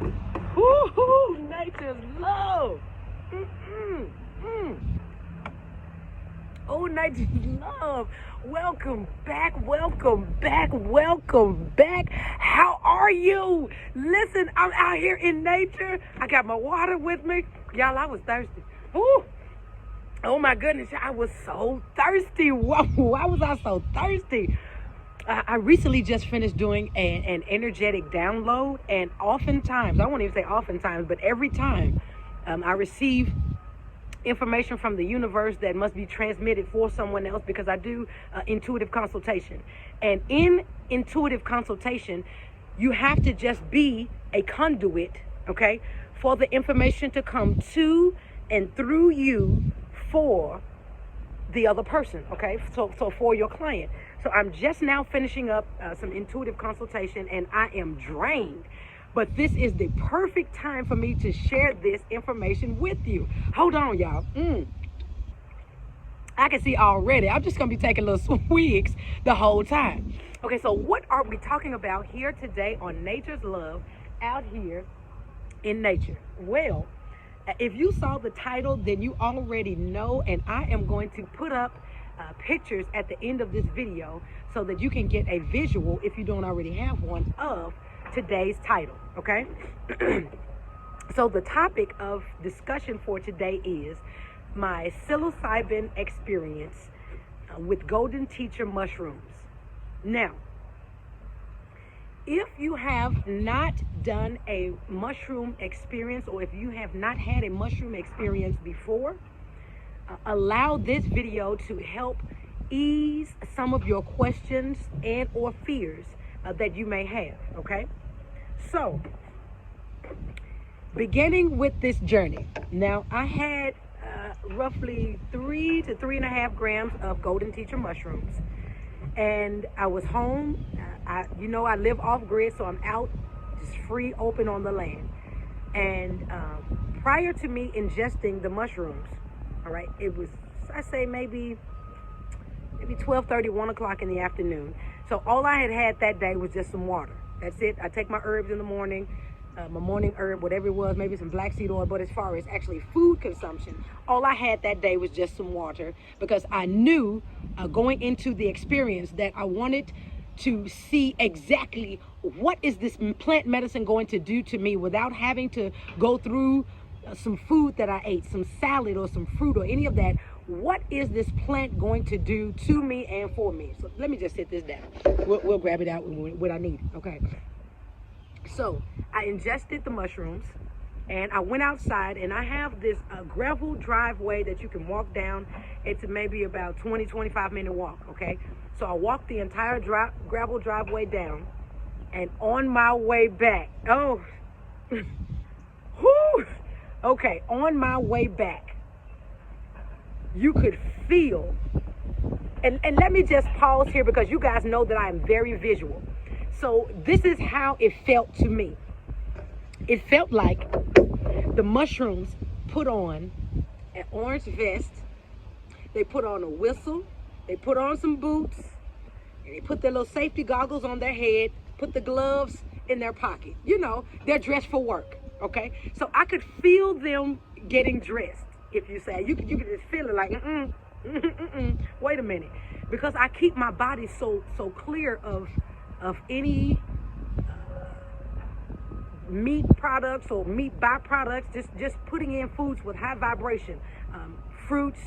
Woo-hoo, nature's love. Oh, nature's love. Welcome back, welcome back, welcome back. How are you? Listen, I'm out here in nature. I got my water with me. Y'all, I was thirsty. Woo. Oh my goodness, I was so thirsty. Whoa, why was I so thirsty? I recently just finished doing an energetic download, and oftentimes, I won't even say oftentimes, but every time I receive information from the universe that must be transmitted for someone else, because I do intuitive consultation. And in intuitive consultation, you have to just be a conduit, okay, for the information to come to and through you for the other person, okay, so for your client. So I'm just now finishing up some intuitive consultation, and I am drained. But this is the perfect time for me to share this information with you. Hold on, y'all. I can see already. I'm just going to be taking little swigs the whole time. Okay, so what are we talking about here today on Nature's Love out here in nature? Well, if you saw the title, then you already know, and I am going to put up pictures at the end of this video so that you can get a visual, if you don't already have one, of today's title, okay? So the topic of discussion for today is my psilocybin experience with golden teacher mushrooms. Now, if you have not done a mushroom experience, or if you have not had a mushroom experience before, allow this video to help ease some of your questions and or fears that you may have, okay? So, beginning with this journey. Now, I had roughly 3 to 3.5 grams of golden teacher mushrooms, and I was home. I live off grid, so I'm out just free, open on the land. And prior to me ingesting the mushrooms, all right, it was, I say maybe 12:30, 1 o'clock in the afternoon. So all I had that day was just some water. That's it. I take my herbs in the morning, my morning herb, whatever it was, maybe some black seed oil. But as far as actually food consumption, all I had that day was just some water, because I knew going into the experience that I wanted to see exactly what is this plant medicine going to do to me without having to go through some food that I ate, some salad or some fruit or any of that. What is this plant going to do to me and for me? So let me just sit this down. We'll grab it out when I need it, okay? So I ingested the mushrooms, and I went outside, and I have this gravel driveway that you can walk down. It's maybe about 25 minute walk, okay? So I walked the entire gravel driveway down, and on my way back, okay, on my way back, you could feel, and let me just pause here, because you guys know that I am very visual. So this is how it felt to me. It felt like the mushrooms put on an orange vest, they put on a whistle, they put on some boots, and they put their little safety goggles on their head, put the gloves in their pocket. You know, they're dressed for work, okay? So I could feel them getting dressed, if you say. You could just feel it like, wait a minute. Because I keep my body so clear of any meat products or meat byproducts, just putting in foods with high vibration, fruits,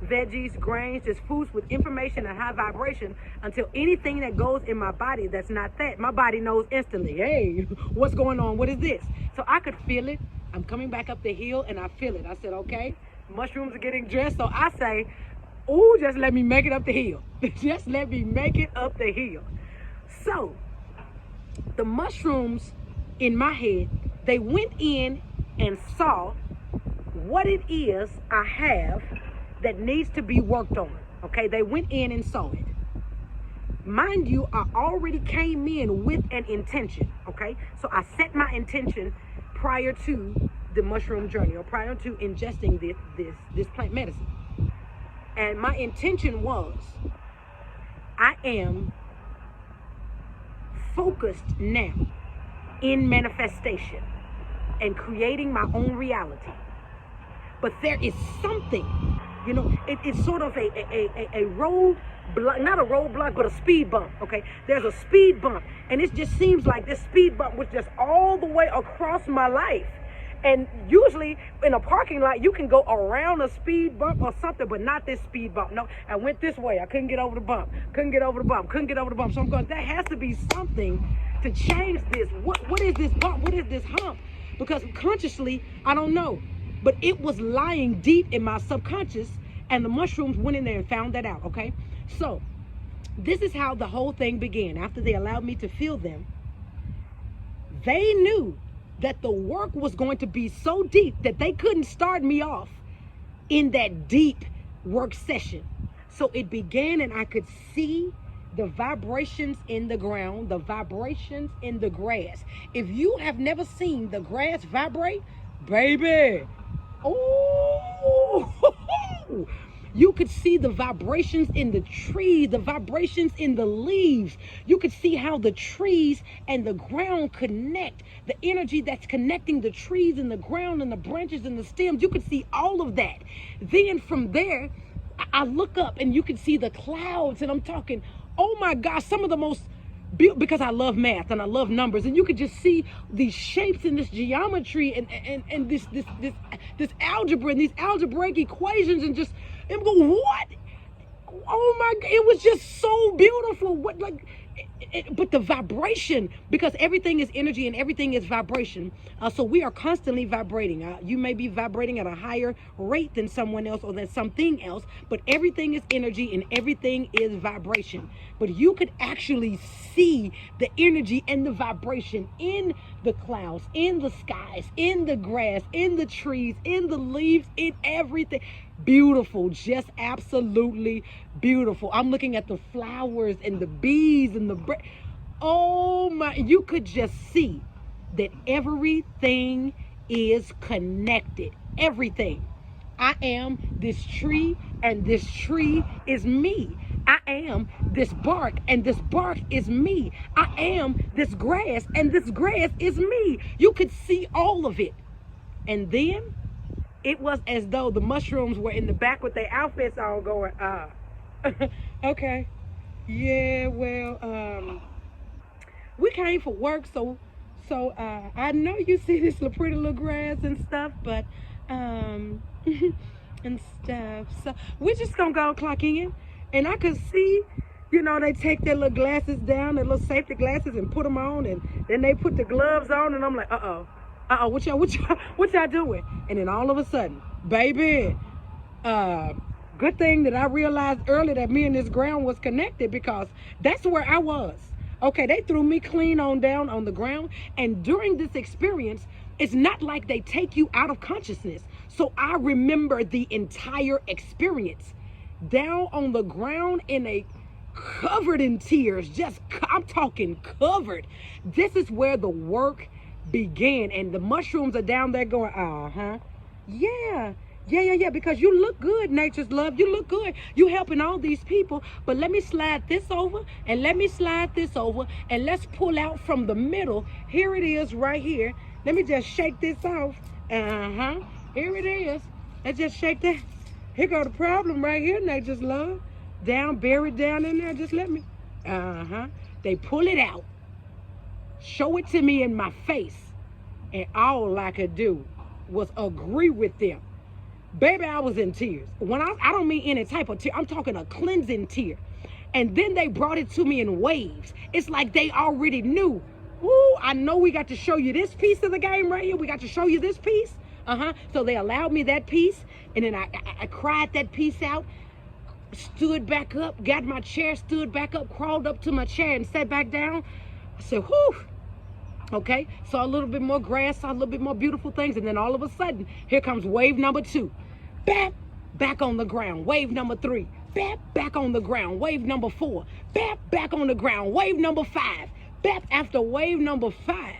veggies, grains, just foods with information and high vibration, until anything that goes in my body that's not that, my body knows instantly, hey, what's going on? What is this? So I could feel it. I'm coming back up the hill, and I feel it. I said, okay, mushrooms are getting dressed. So I say, oh, just let me make it up the hill. Just let me make it up the hill. So the mushrooms in my head, they went in and saw what it is I have that needs to be worked on. Okay, they went in and saw it. Mind you, I already came in with an intention. Okay, so I set my intention prior to the mushroom journey, or prior to ingesting this plant medicine. And my intention was, I am focused now in manifestation. and creating my own reality. But there is something, you know, it's sort of a road block, not a roadblock, but a speed bump, okay? There's a speed bump, and it just seems like this speed bump was just all the way across my life. And usually in a parking lot, you can go around a speed bump or something, but not this speed bump. No, I went this way. I couldn't get over the bump. Couldn't get over the bump. Couldn't get over the bump. So I'm going, there has to be something to change this. What is this bump? What is this hump? Because consciously, I don't know. But it was lying deep in my subconscious, and the mushrooms went in there and found that out, okay? So this is how the whole thing began. After they allowed me to feel them, they knew that the work was going to be so deep that they couldn't start me off in that deep work session. So it began, and I could see the vibrations in the ground, the vibrations in the grass. If you have never seen the grass vibrate, baby, oh, you could see the vibrations in the trees, the vibrations in the leaves. You could see how the trees and the ground connect, the energy that's connecting the trees and the ground and the branches and the stems. You could see all of that. Then from there, I look up and you can see the clouds, and I'm talking, oh my gosh, some of the most, because I love math and I love numbers, and you could just see these shapes and this geometry and this algebra and these algebraic equations, and just, and go, what? Oh my God, it was just so beautiful. What, like, but the vibration, because everything is energy and everything is vibration. So we are constantly vibrating. You may be vibrating at a higher rate than someone else or than something else, but everything is energy and everything is vibration. But you could actually see the energy and the vibration in the clouds, in the skies, in the grass, in the trees, in the leaves, in everything. Beautiful, just absolutely beautiful. I'm looking at the flowers and the bees and the oh my, you could just see that everything is connected. Everything. I am this tree, and this tree is me. I am this bark, and this bark is me. I am this grass, and this grass is me. You could see all of it. And then it was as though the mushrooms were in the back with their outfits on, going, okay, yeah, well, we came for work, so I know you see this little pretty little grass and stuff, but and stuff, so we're just gonna go clock in. And I could see, you know, they take their little glasses down, their little safety glasses, and put them on, and then they put the gloves on, and I'm like, what y'all doing? And then all of a sudden, baby, good thing that I realized earlier that me and this ground was connected, because that's where I was. Okay, they threw me clean on down on the ground, and during this experience, it's not like they take you out of consciousness. So I remember the entire experience down on the ground in a covered in tears, just, I'm talking covered. This is where the work began, and the mushrooms are down there going, yeah, because you look good, nature's love, you look good, you helping all these people, but let me slide this over, and let me slide this over, and let's pull out from the middle. Here it is right here. Let me just shake this off. Here it is. Let's just shake that. Here go the problem right here, nature's love. Down, buried down in there, just let me. They pull it out, show it to me in my face, and all I could do was agree with them. Baby, I was in tears. When I don't mean any type of tear, I'm talking a cleansing tear. And then they brought it to me in waves. It's like they already knew. Ooh, I know we got to show you this piece of the game right here. We got to show you this piece. So they allowed me that piece, and then I cried that piece out, stood back up, got my chair, stood back up, crawled up to my chair and sat back down. I said, whew. Okay, saw a little bit more grass, saw a little bit more beautiful things, and then all of a sudden, here comes wave number 2. Bap, back on the ground. Wave number 3. Bap, back on the ground. Wave number 4. Bap, back on the ground. Wave number 5. Bap, after wave number 5.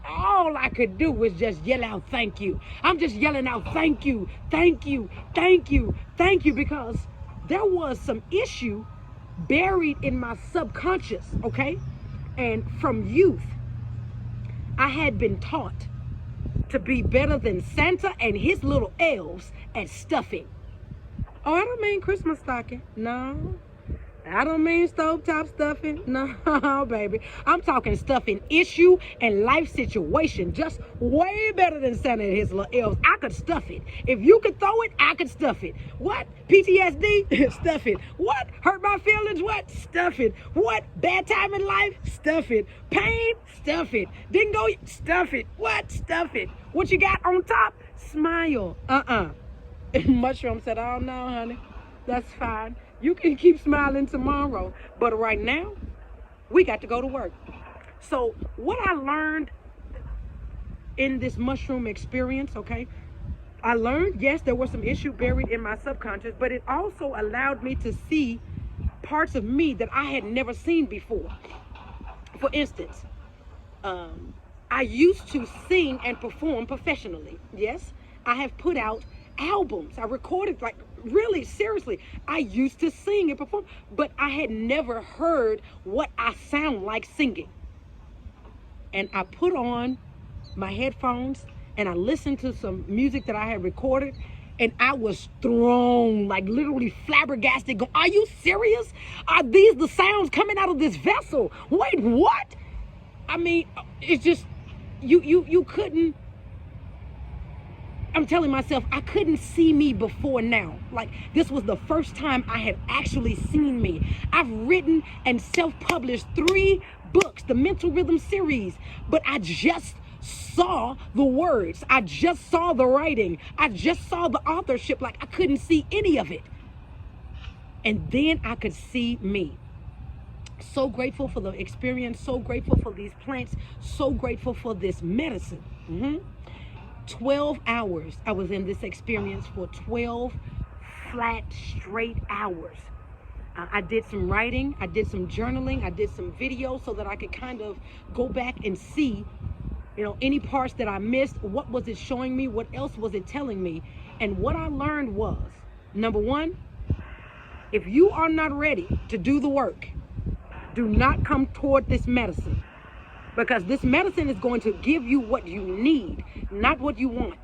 All I could do was just yell out, thank you. I'm just yelling out, thank you, thank you, thank you, thank you, because there was some issue buried in my subconscious, okay? And from youth, I had been taught to be better than Santa and his little elves at stuffing. Oh, I don't mean Christmas stocking. No. I don't mean stovetop stuffing. No, baby. I'm talking stuffing issue and life situation. Just way better than Santa and his little elves. I could stuff it. If you could throw it, I could stuff it. What? PTSD? Stuff it. What? Hurt my feelings? What? Stuff it. What? Bad time in life? Stuff it. Pain? Stuff it. Didn't go? Stuff it. What? Stuff it. What you got on top? Smile. Mushroom said, oh no, honey. That's fine. You can keep smiling tomorrow, but right now, we got to go to work. So what I learned in this mushroom experience, okay, I learned, yes, there was some issue buried in my subconscious, but it also allowed me to see parts of me that I had never seen before. For instance, I used to sing and perform professionally. Yes, I have put out albums. I recorded, like, really seriously, I used to sing and perform, but I had never heard what I sound like singing. And I put on my headphones and I listened to some music that I had recorded, and I was thrown, like literally flabbergasted, going, are you serious? Are these the sounds coming out of this vessel? Wait, what? I mean, it's just, you couldn't, I'm telling myself, I couldn't see me before now. Like, this was the first time I had actually seen me. I've written and self-published 3 books, the Mental Rhythm Series, but I just saw the words. I just saw the writing. I just saw the authorship. Like, I couldn't see any of it. And then I could see me. So grateful for the experience, so grateful for these plants, so grateful for this medicine. 12 hours I was in this experience, for 12 flat straight hours. I did some writing, I did some journaling, I did some videos so that I could kind of go back and see, you know, any parts that I missed. What was it showing me? What else was it telling me? And what I learned was, number one, if you are not ready to do the work, do not come toward this medicine. Because this medicine is going to give you what you need, not what you want.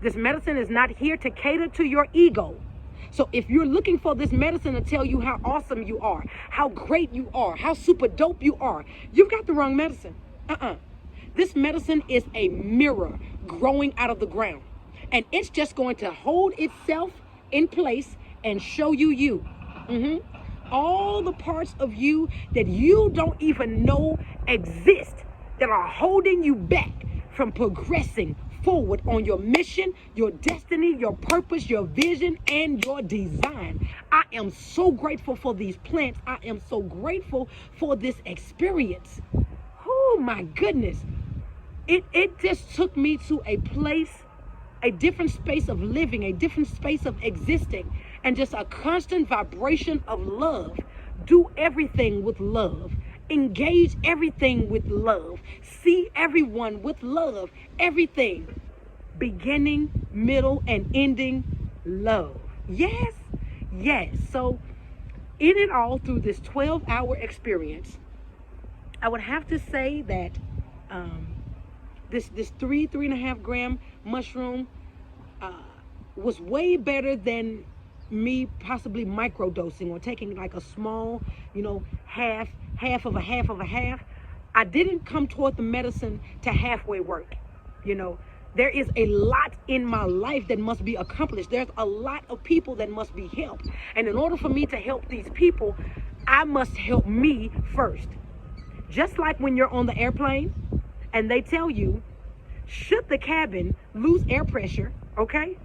This medicine is not here to cater to your ego. So if you're looking for this medicine to tell you how awesome you are, how great you are, how super dope you are, you've got the wrong medicine. This medicine is a mirror growing out of the ground. And it's just going to hold itself in place and show you you. All the parts of you that you don't even know exist, that are holding you back from progressing forward on your mission, your destiny, your purpose, your vision, and your design. I am so grateful for these plants. I am so grateful for this experience. Oh my goodness. It just took me to a place, a different space of living, a different space of existing, and just a constant vibration of love. Do everything with love. Engage everything with love. See everyone with love. Everything. Beginning, middle, and ending, love. Yes, yes. So in it all, through this 12-hour experience, I would have to say that this 3.5 gram mushroom was way better than me possibly microdosing or taking like a small, you know, half of a half. I didn't come toward the medicine to halfway work. You know, there is a lot in my life that must be accomplished. There's a lot of people that must be helped. And in order for me to help these people, I must help me first. Just like when you're on the airplane and they tell you, should the cabin lose air pressure, okay,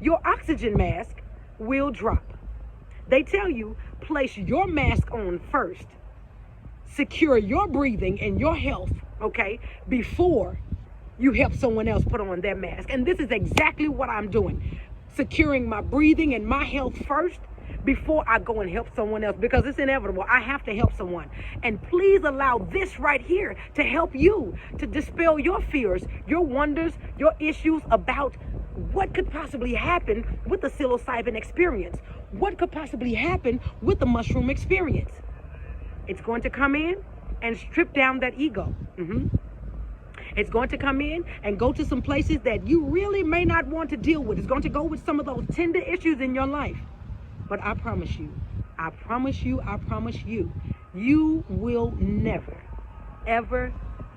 your oxygen mask will drop. They tell you, place your mask on first. Secure your breathing and your health, okay, before you help someone else put on their mask. And this is exactly what I'm doing. Securing my breathing and my health first before I go and help someone else, because it's inevitable. I have to help someone. And please allow this right here to help you, to dispel your fears, your wonders, your issues about what could possibly happen with the psilocybin experience. What could possibly happen with the mushroom experience? It's going to come in and strip down that ego. It's going to come in and go to some places that you really may not want to deal with. It's going to go with some of those tender issues in your life. But I promise you, I promise you, I promise you, you will never, ever,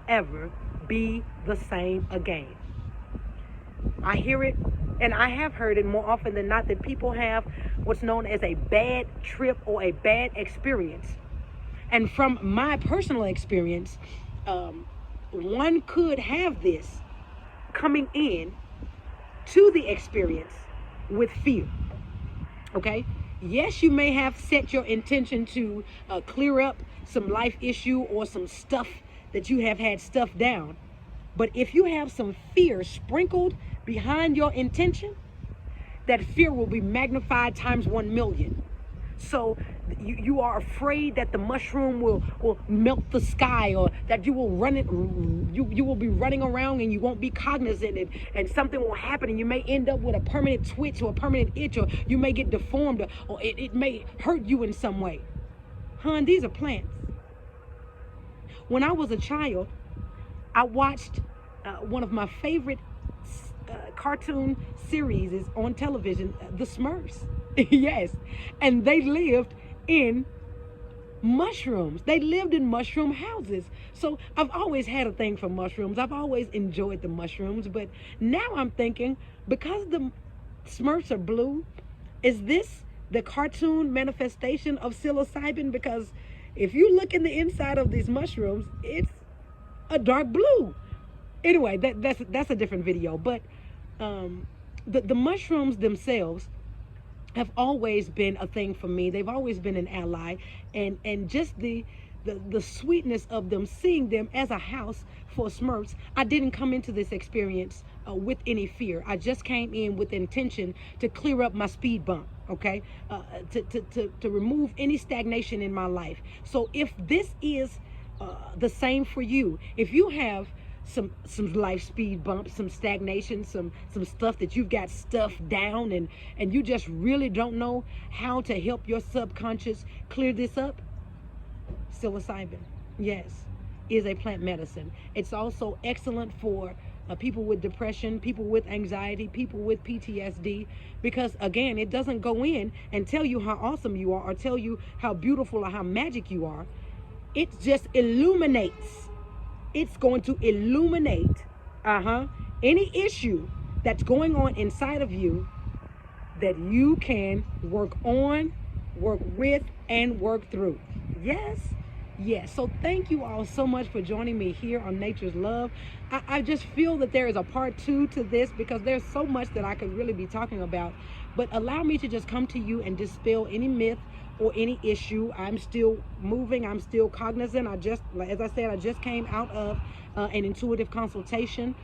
ever be the same again. I hear it, and I have heard it more often than not, that people have what's known as a bad trip or a bad experience. And from my personal experience, one could have this coming in to the experience with fear. Okay? Yes, you may have set your intention to clear up some life issue or some stuff that you have had stuffed down. But if you have some fear sprinkled behind your intention, that fear will be magnified times 1,000,000. So you are afraid that the mushroom will melt the sky, or that you will run it, you will be running around and you won't be cognizant, and something will happen and you may end up with a permanent twitch or a permanent itch, or you may get deformed, or it may hurt you in some way. Hon, these are plants. When I was a child, I watched one of my favorite cartoon series is on television, the Smurfs. Yes, and they lived in mushrooms. They lived in mushroom houses. So I've always had a thing for mushrooms. I've always enjoyed the mushrooms. But now I'm thinking, because the Smurfs are blue, is this the cartoon manifestation of psilocybin? Because if you look in the inside of these mushrooms, it's a dark blue. Anyway, that's a different video. But the mushrooms themselves have always been a thing for me. They've always been an ally, and just the sweetness of them, seeing them as a house for Smurfs. I didn't come into this experience with any fear. I just came in with intention to clear up my speed bump, okay? To remove any stagnation in my life. So if this is the same for you, if you have some life speed bumps, some stagnation, some stuff that you've got stuffed down, and you just really don't know how to help your subconscious clear this up, psilocybin, yes, is a plant medicine. It's also excellent for people with depression, people with anxiety, people with PTSD, because again, it doesn't go in and tell you how awesome you are or tell you how beautiful or how magic you are. It just illuminates. It's going to illuminate any issue that's going on inside of you that you can work on, work with, and work through. Yes, yes. So thank you all so much for joining me here on Nature's Love. I just feel that there is a part 2 to this, because there's so much that I could really be talking about. But allow me to just come to you and dispel any myth or any issue. I'm still moving. I'm still cognizant. As I said, I just came out of an intuitive consultation.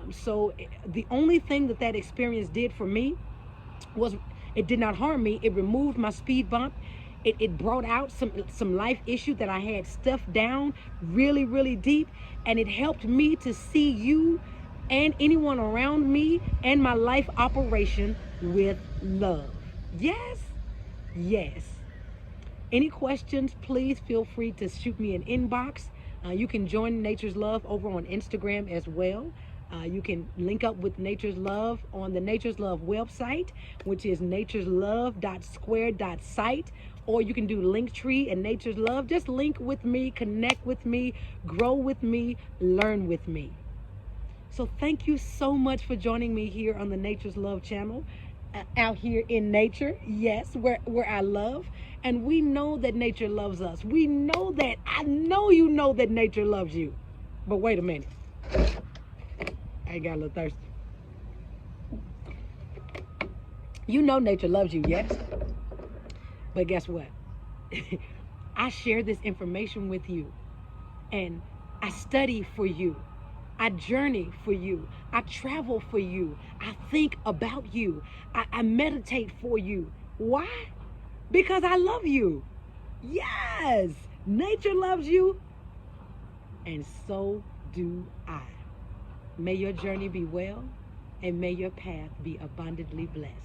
So the only thing that experience did for me was it did not harm me. It removed my speed bump. It brought out some life issue that I had stuffed down really, really deep. And it helped me to see you and anyone around me and my life operation with love. Yes, yes. Any questions, please feel free to shoot me an inbox. You can join Nature's Love over on Instagram as well. You can link up with Nature's Love on the Nature's Love website, which is natureslove.square.site, or you can do Linktree and Nature's Love. Just link with me, connect with me, grow with me, learn with me. So thank you so much for joining me here on the Nature's Love channel. Out here in nature, yes, where I love, and we know that nature loves us. We know that. I know you know that nature loves you. But wait a minute, I got a little thirsty. You know nature loves you, yes? But guess what? I share this information with you, and I study for you. I journey for you. I travel for you. I think about you. I meditate for you. Why? Because I love you. Yes, nature loves you, and so do I. May your journey be well, and may your path be abundantly blessed.